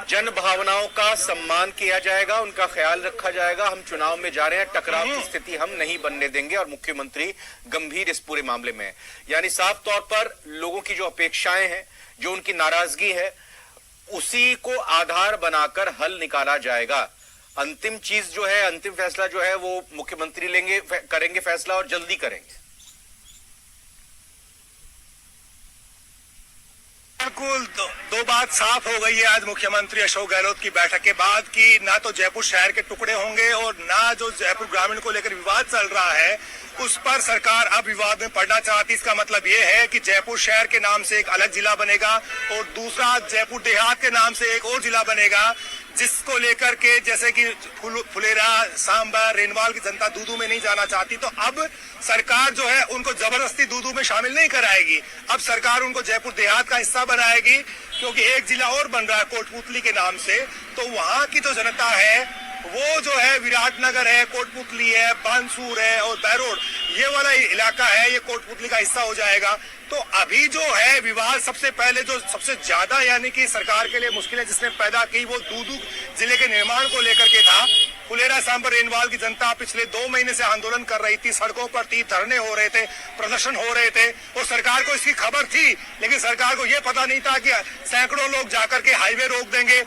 जन भावनाओं का सम्मान किया जाएगा, उनका ख्याल रखा जाएगा। हम चुनाव में जा रहे हैं, टकराव की स्थिति हम नहीं बनने देंगे और मुख्यमंत्री गंभीर इस पूरे मामले में है। यानी साफ तौर पर लोगों की जो अपेक्षाएं हैं, जो उनकी नाराजगी है, उसी को आधार बनाकर हल निकाला जाएगा। अंतिम चीज जो है, अंतिम फैसला जो है वो मुख्यमंत्री लेंगे, करेंगे फैसला और जल्दी करेंगे। बिल्कुल दो बात साफ हो गई है आज मुख्यमंत्री अशोक गहलोत की बैठक के बाद कि ना तो जयपुर शहर के टुकड़े होंगे और ना जो जयपुर ग्रामीण को लेकर विवाद चल रहा है उस पर सरकार अब विवाद में पड़ना चाहती। इसका मतलब ये है कि जयपुर शहर के नाम से एक अलग जिला बनेगा और दूसरा जयपुर देहात के नाम से एक और जिला बनेगा, जिसको लेकर के जैसे कि फुलेरा, सांबा, रेनवाल की जनता दूदू में नहीं जाना चाहती, तो अब सरकार जो है उनको जबरदस्ती दूदू में शामिल नहीं कराएगी। अब सरकार उनको जयपुर देहात का हिस्सा बनाएगी, क्योंकि एक जिला और बन रहा है कोटपुतली के नाम से। तो वहां की जो जनता है वो जो है विराटनगर है, कोटपुतली है, बानसूर है और बैरोड, ये वाला इलाका है, ये कोटपुतली का हिस्सा हो जाएगा। तो अभी जो है विवाद सबसे पहले जो सबसे ज्यादा यानी कि सरकार के लिए मुश्किलें जिसने पैदा की वो दूदू जिले के निर्माण को लेकर के था। फुलेरा, सांबर, रेनवाल की जनता पिछले 2 महीने से आंदोलन कर रही थी, सड़कों पर थी, धरने हो रहे थे, प्रदर्शन हो रहे थे और सरकार को इसकी खबर थी, लेकिन सरकार को यह पता नहीं था कि सैकड़ों लोग जाकर के हाईवे रोक देंगे।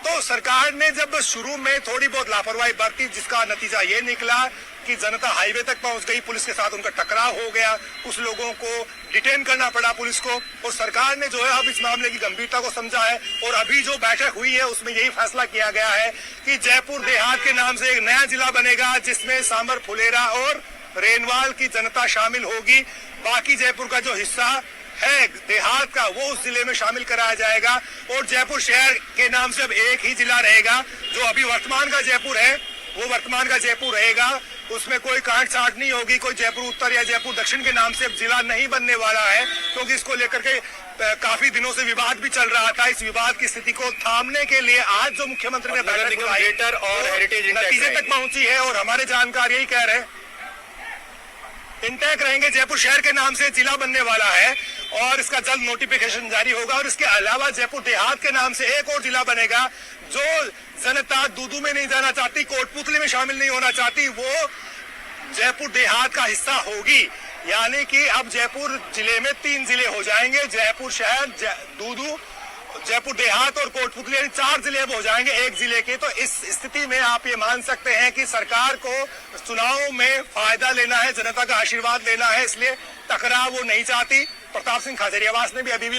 तो सरकार ने जब शुरू में थोड़ी बहुत लापरवाही बरती, जिसका नतीजा ये निकला कि जनता हाईवे तक पहुंच गई, पुलिस के साथ उनका टकराव हो गया, कुछ लोगों को डिटेन करना पड़ा पुलिस को, और सरकार ने जो है अब इस मामले की गंभीरता को समझा है और अभी जो बैठक हुई है उसमें यही फैसला किया गया है कि जयपुर देहात के नाम से एक नया जिला बनेगा, जिसमें सांबर, फुलेरा और रेनवाल की जनता शामिल होगी। बाकी जयपुर का जो हिस्सा है देहात का वो उस जिले में शामिल कराया जाएगा और जयपुर शहर के नाम से अब एक ही जिला रहेगा। जो अभी वर्तमान का जयपुर है वो वर्तमान का जयपुर रहेगा, उसमें कोई काट छाट नहीं होगी, कोई जयपुर उत्तर या जयपुर दक्षिण के नाम से अब जिला नहीं बनने वाला है, क्योंकि इसको लेकर के काफी दिनों से विवाद भी चल रहा था। इस विवाद की स्थिति को थामने के लिए आज जो मुख्यमंत्री ने बैठक बुलाई और नतीजे तक पहुंची है और हमारे जानकार यही कह रहे हैं इंटैक्ट रहेंगे, जयपुर शहर के नाम से जिला बनने वाला है और इसका जल्द नोटिफिकेशन जारी होगा। और इसके अलावा जयपुर देहात के नाम से एक और जिला बनेगा। जो जनता दूदू में नहीं जाना चाहती, कोटपुतली में शामिल नहीं होना चाहती, वो जयपुर देहात का हिस्सा होगी। यानी कि अब जयपुर जिले में 3 जिले हो जाएंगे, जयपुर शहर, दूदू, जयपुर देहात और कोटपुतली, 4 जिले अब हो जाएंगे एक जिले के। तो इस स्थिति में आप ये मान सकते हैं कि सरकार को चुनाव में फायदा लेना है, जनता का आशीर्वाद लेना है, इसलिए टकराव वो नहीं चाहती। प्रताप सिंह खाचरियावास ने भी अभी भी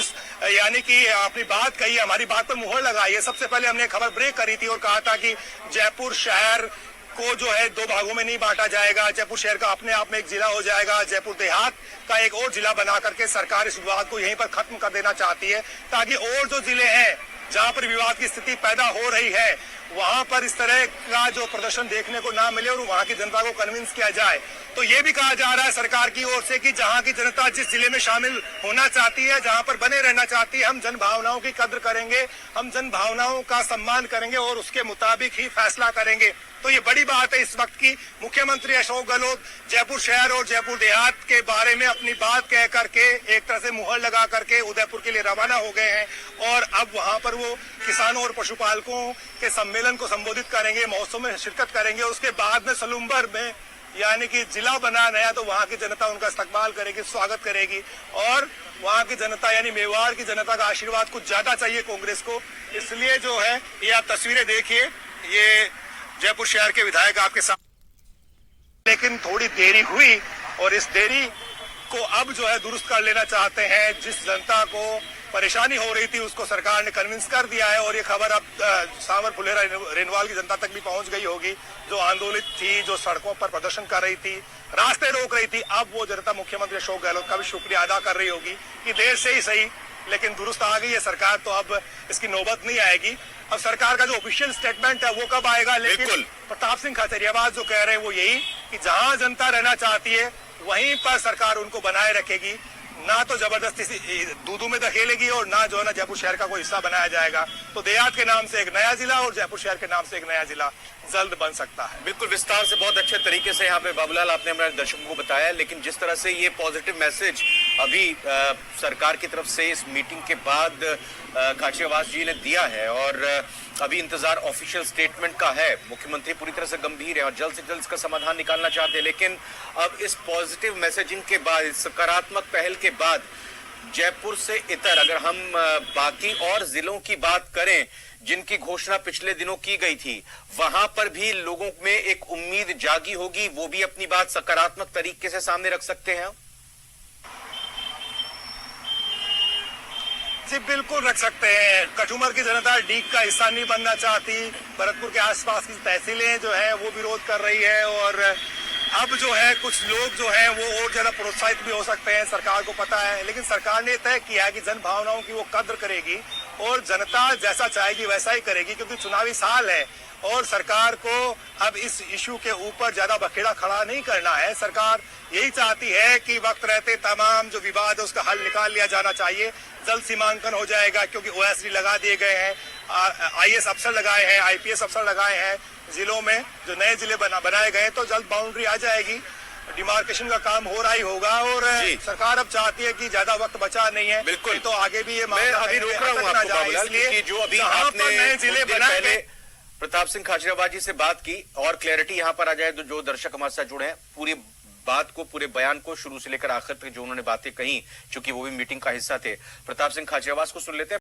यानी कि अपनी बात कही, हमारी बात पर मुहर लगाई है। सबसे पहले हमने खबर ब्रेक करी थी और कहा था कि जयपुर शहर को जो है 2 भागों में नहीं बांटा जाएगा, जयपुर शहर का अपने आप में एक जिला हो जाएगा, जयपुर देहात का एक और जिला बना करके सरकार इस विवाद को यहीं पर खत्म कर देना चाहती है, ताकि और जो जिले हैं जहां पर विवाद की स्थिति पैदा हो रही है वहां पर इस तरह का जो प्रदर्शन देखने को ना मिले और वहां की जनता को कन्विंस किया जाए। तो ये भी कहा जा रहा है सरकार की ओर से कि जहां की जनता जिस जिले में शामिल होना चाहती है, जहां पर बने रहना चाहती है, हम जन भावनाओं की कद्र करेंगे, हम जन भावनाओं का सम्मान करेंगे और उसके मुताबिक ही फैसला करेंगे। तो ये बड़ी बात है इस वक्त की। मुख्यमंत्री अशोक गहलोत जयपुर शहर और जयपुर देहात के बारे में अपनी बात कह करके एक तरह से मुहर लगा करके उदयपुर के लिए रवाना हो गए हैं और अब वहां पर वो किसानों और पशुपालकों के सम्मेलन को संबोधित करेंगे, महोत्सव में शिरकत करेंगे। उसके बाद में सलूम्बर में यानी कि जिला बना नया, तो वहां की जनता उनका इस्तकबाल करेगी, स्वागत करेगी और वहां की जनता यानी मेवाड़ की जनता का आशीर्वाद कुछ ज्यादा चाहिए कांग्रेस को। इसलिए जो है ये आप तस्वीरें देखिए, ये जयपुर शहर के विधायक आपके साथ, लेकिन थोड़ी देरी हुई और इस देरी को अब जो है दुरुस्त कर लेना चाहते हैं। जिस जनता को परेशानी हो रही थी उसको सरकार ने कन्विंस कर दिया है और ये खबर अब सांवर, फुलेरा, रेनवाल की जनता तक भी पहुंच गई होगी, जो आंदोलित थी, जो सड़कों पर प्रदर्शन कर रही थी, रास्ते रोक रही थी। अब वो जनता मुख्यमंत्री अशोक गहलोत का भी शुक्रिया अदा कर रही होगी कि देर से ही सही लेकिन दुरुस्त आ गई है सरकार, तो अब इसकी नौबत नहीं आएगी। अब सरकार का जो ऑफिशियल स्टेटमेंट है वो कब आएगा, लेकिन प्रताप सिंह खाचरियावास जो कह रहे हैं वो यही कि जहां जनता रहना चाहती है वहीं पर सरकार उनको बनाए रखेगी, ना तो जबरदस्ती दूदू में धकेलेगी और ना जो है ना जयपुर शहर का कोई हिस्सा बनाया जाएगा। तो देहात के नाम से एक नया जिला और जयपुर शहर के नाम से एक नया जिला जल्द बन सकता है। बिल्कुल विस्तार से बहुत अच्छे तरीके से यहाँ पे बाबूलाल आपने हमारे दर्शकों को बताया, लेकिन जिस तरह से ये पॉजिटिव मैसेज अभी सरकार की तरफ से इस मीटिंग के बाद खाचरियावास जी ने दिया है और अभी इंतजार ऑफिशियल स्टेटमेंट का है। मुख्यमंत्री पूरी तरह से गंभीर है और जल्द से जल्द इसका समाधान निकालना चाहते हैं, लेकिन अब इस पॉजिटिव मैसेजिंग के बाद, इस सकारात्मक पहल के बाद जयपुर से इतर अगर हम बाकी और जिलों की बात करें जिनकी घोषणा पिछले दिनों की गई थी, वहां पर भी लोगों में एक उम्मीद जागी होगी, वो भी अपनी बात सकारात्मक तरीके से सामने रख सकते हैं। जी बिल्कुल रख सकते हैं। कठुमर की जनता डीग का हिस्सा नहीं बनना चाहती। भरतपुर के आसपास की तहसीलें जो है वो विरोध कर रही है और अब जो है कुछ लोग जो हैं वो और ज्यादा प्रोत्साहित भी हो सकते हैं, सरकार को पता है। लेकिन सरकार ने तय किया है कि जन भावनाओं की वो कद्र करेगी और जनता जैसा चाहेगी वैसा ही करेगी, क्योंकि चुनावी साल है और सरकार को अब इस इशू के ऊपर ज्यादा बखेड़ा खड़ा नहीं करना है। सरकार यही चाहती है कि वक्त रहते तमाम जो विवाद है उसका हल निकाल लिया जाना चाहिए। जल्द सीमांकन हो जाएगा क्योंकि ओएसडी लगा दिए गए हैं, आईएएस अफसर लगाए हैं, आईपीएस अफसर लगाए हैं जिलों में। जो नए जिले बनाए गए तो जल्द बाउंड्री आ जाएगी, डिमार्केशन का काम हो रहा ही होगा और सरकार अब चाहती है कि ज्यादा वक्त बचा नहीं है। बिल्कुल, तो आगे भी ये मैं अभी रोक रहा हूँ आपको बाबूलाल, क्योंकि जो अभी आपने नए जिले बनाए गए, प्रताप सिंह खाचरियावास जी से बात की और क्लैरिटी यहां पर आ जाए तो जो दर्शक हमारे साथ जुड़े हैं, पूरी बात को, पूरे बयान को शुरू से लेकर आखिर तक जो उन्होंने बातें कही, चूंकि वो भी मीटिंग का हिस्सा थे, प्रताप सिंह खाचरियावास को सुन लेते हैं।